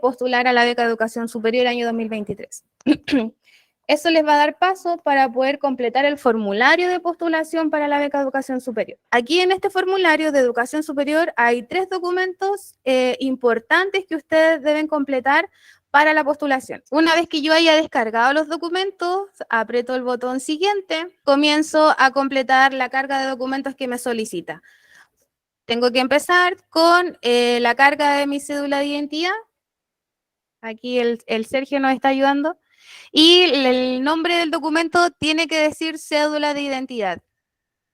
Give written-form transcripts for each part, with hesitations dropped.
postular a la beca de educación superior año 2023. Eso les va a dar paso para poder completar el formulario de postulación para la beca de educación superior. Aquí en este formulario de educación superior hay 3 documentos importantes que ustedes deben completar para la postulación. Una vez que yo haya descargado los documentos, aprieto el botón siguiente, comienzo a completar la carga de documentos que me solicita. Tengo que empezar con la carga de mi cédula de identidad. Aquí el Sergio nos está ayudando. Y el nombre del documento tiene que decir cédula de identidad,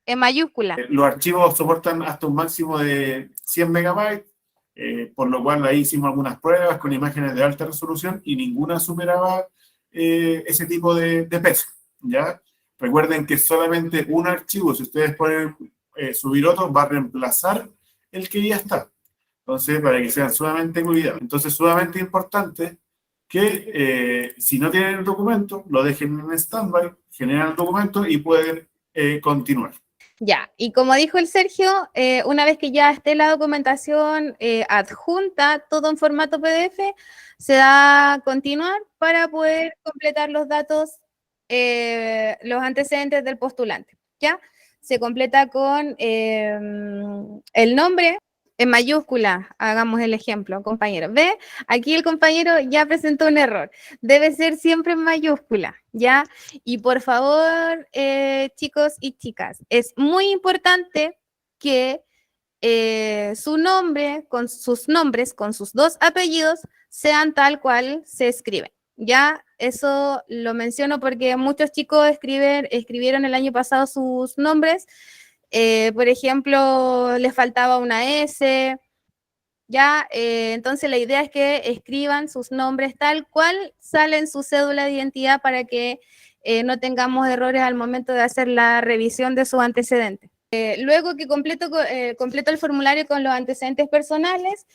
en mayúscula. Los archivos soportan hasta un máximo de 100 megabytes, por lo cual ahí hicimos algunas pruebas con imágenes de alta resolución y ninguna superaba ese tipo de peso, ¿ya? Recuerden que solamente un archivo, si ustedes pueden subir otro, va a reemplazar el que ya está. Entonces, para que sean sumamente cuidados. Entonces, sumamente importante que si no tienen el documento, lo dejen en stand-by, generan el documento y pueden continuar. Ya, y como dijo el Sergio, una vez que ya esté la documentación adjunta, todo en formato PDF, se da a continuar para poder completar los datos, los antecedentes del postulante, ¿ya? Se completa con el nombre en mayúscula, hagamos el ejemplo, compañero. ¿Ve? Aquí el compañero ya presentó un error. Debe ser siempre en mayúscula, ¿ya? Y por favor, chicos y chicas, es muy importante que su nombre, con sus nombres, con sus 2 apellidos, sean tal cual se escriben. Ya, eso lo menciono porque muchos chicos escribieron el año pasado sus nombres. Por ejemplo, les faltaba una S. Ya, entonces la idea es que escriban sus nombres tal cual sale en su cédula de identidad para que no tengamos errores al momento de hacer la revisión de sus antecedentes. Luego que completo el formulario con los antecedentes personales,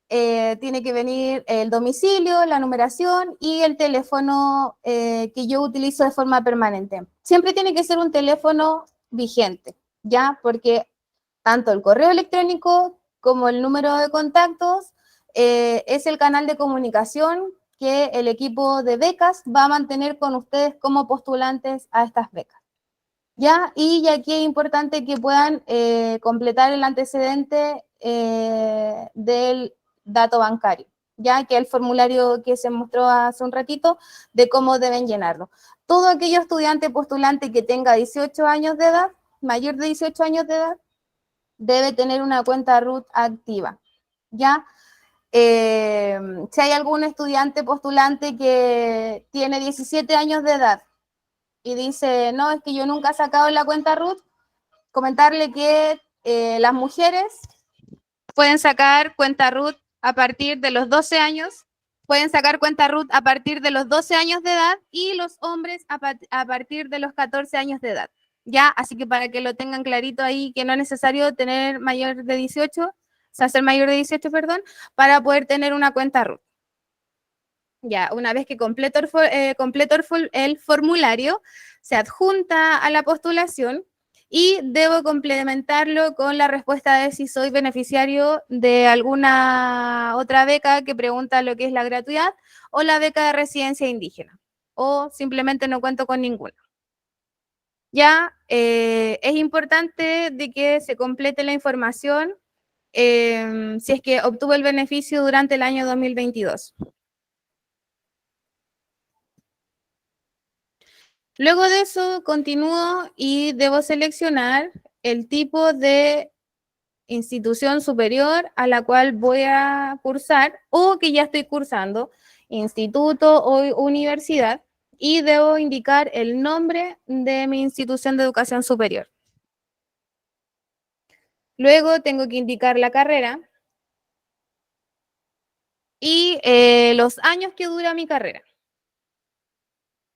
tiene que venir el domicilio, la numeración y el teléfono que yo utilizo de forma permanente. Siempre tiene que ser un teléfono vigente, ¿ya? Porque tanto el correo electrónico como el número de contactos es el canal de comunicación que el equipo de becas va a mantener con ustedes como postulantes a estas becas. ¿Ya? Y aquí es importante que puedan completar el antecedente del dato bancario, ya que el formulario que se mostró hace un ratito de cómo deben llenarlo. Todo aquello estudiante postulante que tenga 18 años de edad, mayor de 18 años de edad, debe tener una cuenta RUT activa, ¿ya? Si hay algún estudiante postulante que tiene 17 años de edad y dice, no, es que yo nunca he sacado la cuenta RUT, comentarle que las mujeres pueden sacar cuenta RUT a partir de los 12 años, pueden sacar cuenta RUT a partir de los 12 años de edad y los hombres a partir de los 14 años de edad. Ya, así que para que lo tengan clarito ahí, que no es necesario tener mayor de 18, o sea, ser mayor de 18, perdón, para poder tener una cuenta RUT. Ya, una vez que completo el formulario, se adjunta a la postulación y debo complementarlo con la respuesta de si soy beneficiario de alguna otra beca que pregunta lo que es la gratuidad o la beca de residencia indígena, o simplemente no cuento con ninguna. Ya, es importante de que se complete la información si es que obtuvo el beneficio durante el año 2022. Luego de eso, continúo y debo seleccionar el tipo de institución superior a la cual voy a cursar o que ya estoy cursando, instituto o universidad, y debo indicar el nombre de mi institución de educación superior. Luego tengo que indicar la carrera y los años que dura mi carrera.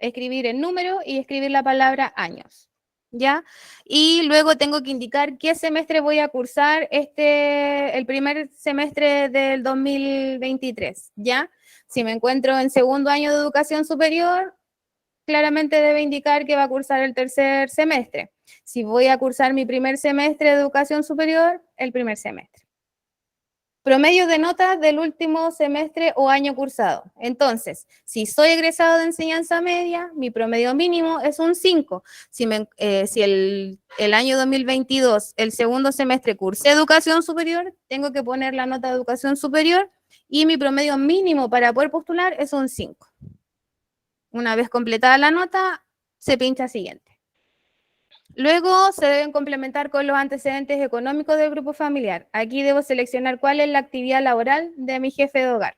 Escribir el número y escribir la palabra años, ¿ya? Y luego tengo que indicar qué semestre voy a cursar el primer semestre del 2023, ¿ya? Si me encuentro en segundo año de educación superior, claramente debe indicar que va a cursar el tercer semestre. Si voy a cursar mi primer semestre de educación superior, el primer semestre. Promedio de notas del último semestre o año cursado. Entonces, si soy egresado de enseñanza media, mi promedio mínimo es un 5. Si el año 2022, el segundo semestre, cursé educación superior, tengo que poner la nota de educación superior y mi promedio mínimo para poder postular es un 5. Una vez completada la nota, se pincha siguiente. Luego se deben complementar con los antecedentes económicos del grupo familiar. Aquí debo seleccionar cuál es la actividad laboral de mi jefe de hogar.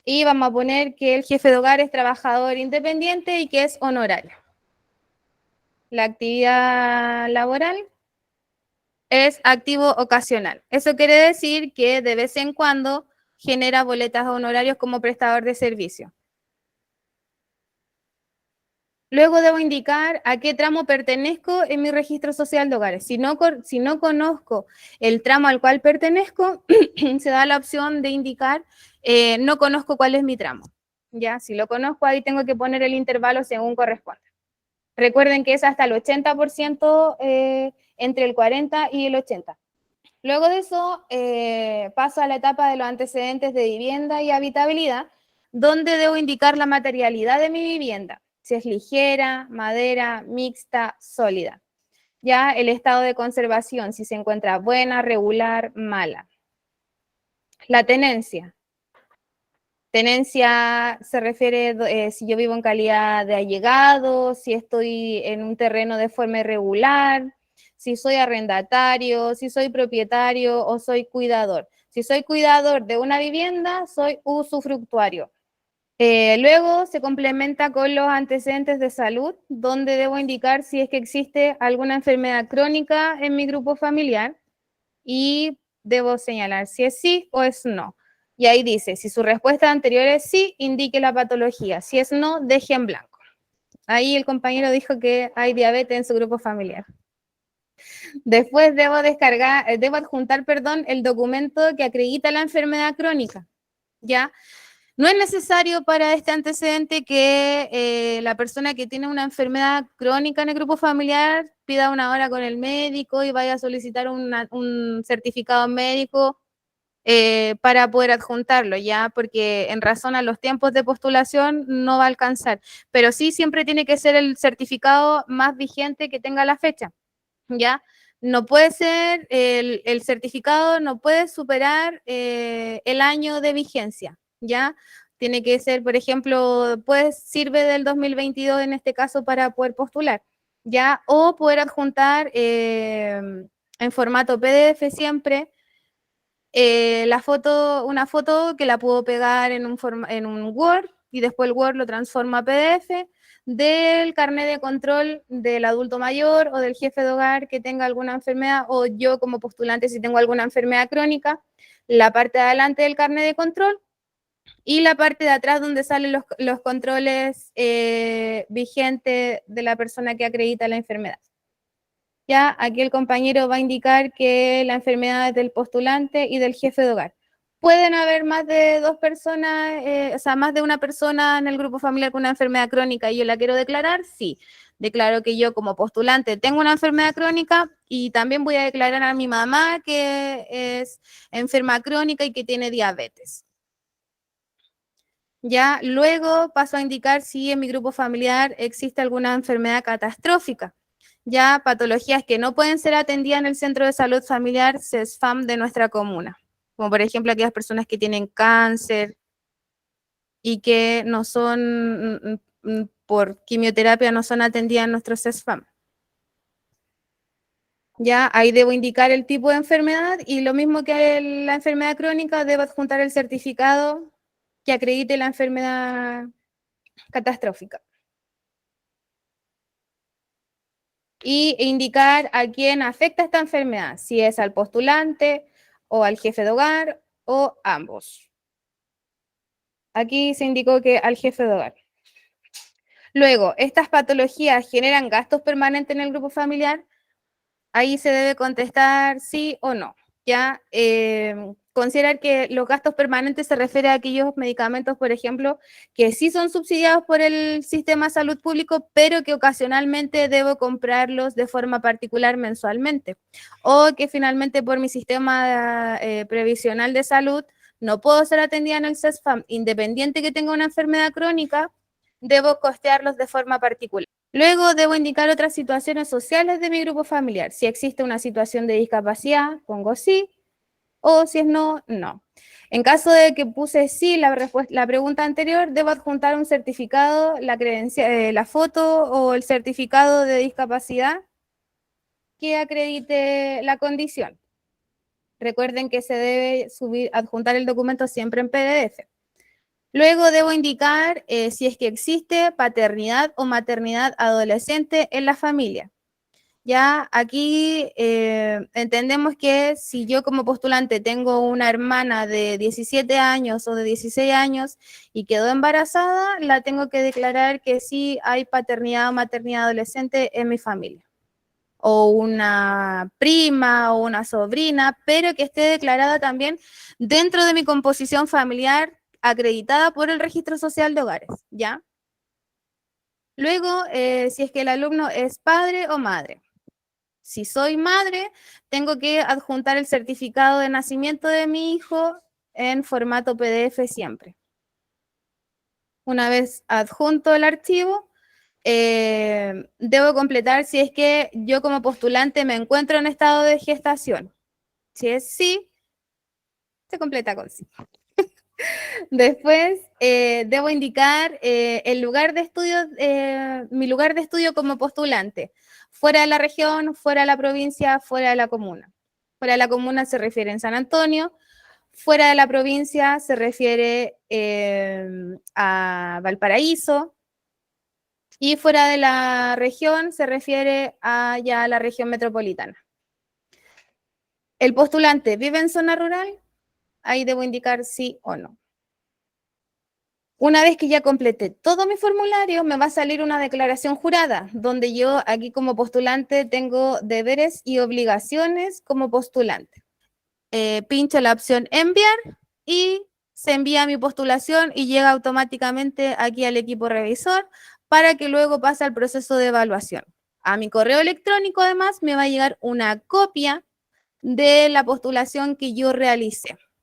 Y vamos a poner que el jefe de hogar es trabajador independiente y que es honorario. La actividad laboral es activo ocasional. Eso quiere decir que de vez en cuando genera boletas honorarios como prestador de servicio. Luego debo indicar a qué tramo pertenezco en mi registro social de hogares. Si no conozco el tramo al cual pertenezco, se da la opción de indicar no conozco cuál es mi tramo. ¿Ya? Si lo conozco, ahí tengo que poner el intervalo según corresponde. Recuerden que es hasta el 80% entre el 40 y el 80. Luego de eso, paso a la etapa de los antecedentes de vivienda y habitabilidad, donde debo indicar la materialidad de mi vivienda. Si es ligera, madera, mixta, sólida. Ya el estado de conservación, si se encuentra buena, regular, mala. La tenencia. Tenencia se refiere si yo vivo en calidad de allegado, si estoy en un terreno de forma irregular, si soy arrendatario, si soy propietario o soy cuidador. Si soy cuidador de una vivienda, soy usufructuario. Luego se complementa con los antecedentes de salud, donde debo indicar si es que existe alguna enfermedad crónica en mi grupo familiar y debo señalar si es sí o es no. Y ahí dice, si su respuesta anterior es sí, indique la patología. Si es no, deje en blanco. Ahí el compañero dijo que hay diabetes en su grupo familiar. Después debo adjuntar, el documento que acredita la enfermedad crónica. ¿Ya? No es necesario para este antecedente que la persona que tiene una enfermedad crónica en el grupo familiar pida una hora con el médico y vaya a solicitar un certificado médico para poder adjuntarlo, ya, porque en razón a los tiempos de postulación no va a alcanzar, pero sí siempre tiene que ser el certificado más vigente que tenga la fecha, ya. No puede ser, el certificado no puede superar el año de vigencia, ¿ya? Tiene que ser, por ejemplo, pues sirve del 2022 en este caso para poder postular, ¿ya? O poder adjuntar en formato PDF siempre una foto que la puedo pegar en un Word y después el Word lo transforma a PDF del carnet de control del adulto mayor o del jefe de hogar que tenga alguna enfermedad, o yo como postulante si tengo alguna enfermedad crónica, la parte de adelante del carnet de control y la parte de atrás donde salen los controles vigentes de la persona que acredita la enfermedad. Ya aquí el compañero va a indicar que la enfermedad es del postulante y del jefe de hogar. ¿Pueden haber más de dos personas, o sea, más de una persona en el grupo familiar con una enfermedad crónica y yo la quiero declarar? Sí. Declaro que yo como postulante tengo una enfermedad crónica y también voy a declarar a mi mamá que es enferma crónica y que tiene diabetes. Ya luego paso a indicar si en mi grupo familiar existe alguna enfermedad catastrófica. Ya patologías que no pueden ser atendidas en el Centro de Salud Familiar CESFAM de nuestra comuna, como por ejemplo aquellas personas que tienen cáncer y que no son, por quimioterapia, no son atendidas en nuestro CESFAM. Ya ahí debo indicar el tipo de enfermedad y lo mismo que la enfermedad crónica, debo adjuntar el certificado que acredite la enfermedad catastrófica. Y indicar a quién afecta esta enfermedad, si es al postulante o al jefe de hogar o ambos. Aquí se indicó que al jefe de hogar. Luego, ¿estas patologías generan gastos permanentes en el grupo familiar? Ahí se debe contestar sí o no. Ya considerar que los gastos permanentes se refiere a aquellos medicamentos, por ejemplo, que sí son subsidiados por el sistema de salud público, pero que ocasionalmente debo comprarlos de forma particular mensualmente, o que finalmente por mi sistema previsional de salud no puedo ser atendida en el CESFAM, independiente que tenga una enfermedad crónica, debo costearlos de forma particular. Luego debo indicar otras situaciones sociales de mi grupo familiar. Si existe una situación de discapacidad, pongo sí, o si es no, no. En caso de que puse sí la pregunta anterior, debo adjuntar un certificado, la foto o el certificado de discapacidad que acredite la condición. Recuerden que se debe adjuntar el documento siempre en PDF. Luego debo indicar si es que existe paternidad o maternidad adolescente en la familia. Ya aquí entendemos que si yo como postulante tengo una hermana de 17 años o de 16 años y quedó embarazada, la tengo que declarar que sí hay paternidad o maternidad adolescente en mi familia. O una prima o una sobrina, pero que esté declarada también dentro de mi composición familiar acreditada por el Registro Social de Hogares, ¿ya? Luego, si es que el alumno es padre o madre. Si soy madre, tengo que adjuntar el certificado de nacimiento de mi hijo en formato PDF siempre. Una vez adjunto el archivo, debo completar si es que yo como postulante me encuentro en estado de gestación. Si es sí, se completa con sí. Después, debo indicar el lugar de estudio, mi lugar de estudio como postulante. Fuera de la región, fuera de la provincia, fuera de la comuna. Fuera de la comuna se refiere en San Antonio, fuera de la provincia se refiere a Valparaíso, y fuera de la región se refiere a ya la región metropolitana. ¿El postulante vive en zona rural? Ahí debo indicar sí o no. Una vez que ya complete todo mi formulario, me va a salir una declaración jurada, donde yo aquí como postulante tengo deberes y obligaciones como postulante. Pincho la opción enviar y se envía mi postulación y llega automáticamente aquí al equipo revisor para que luego pase al proceso de evaluación. A mi correo electrónico además me va a llegar una copia de la postulación que yo realicé.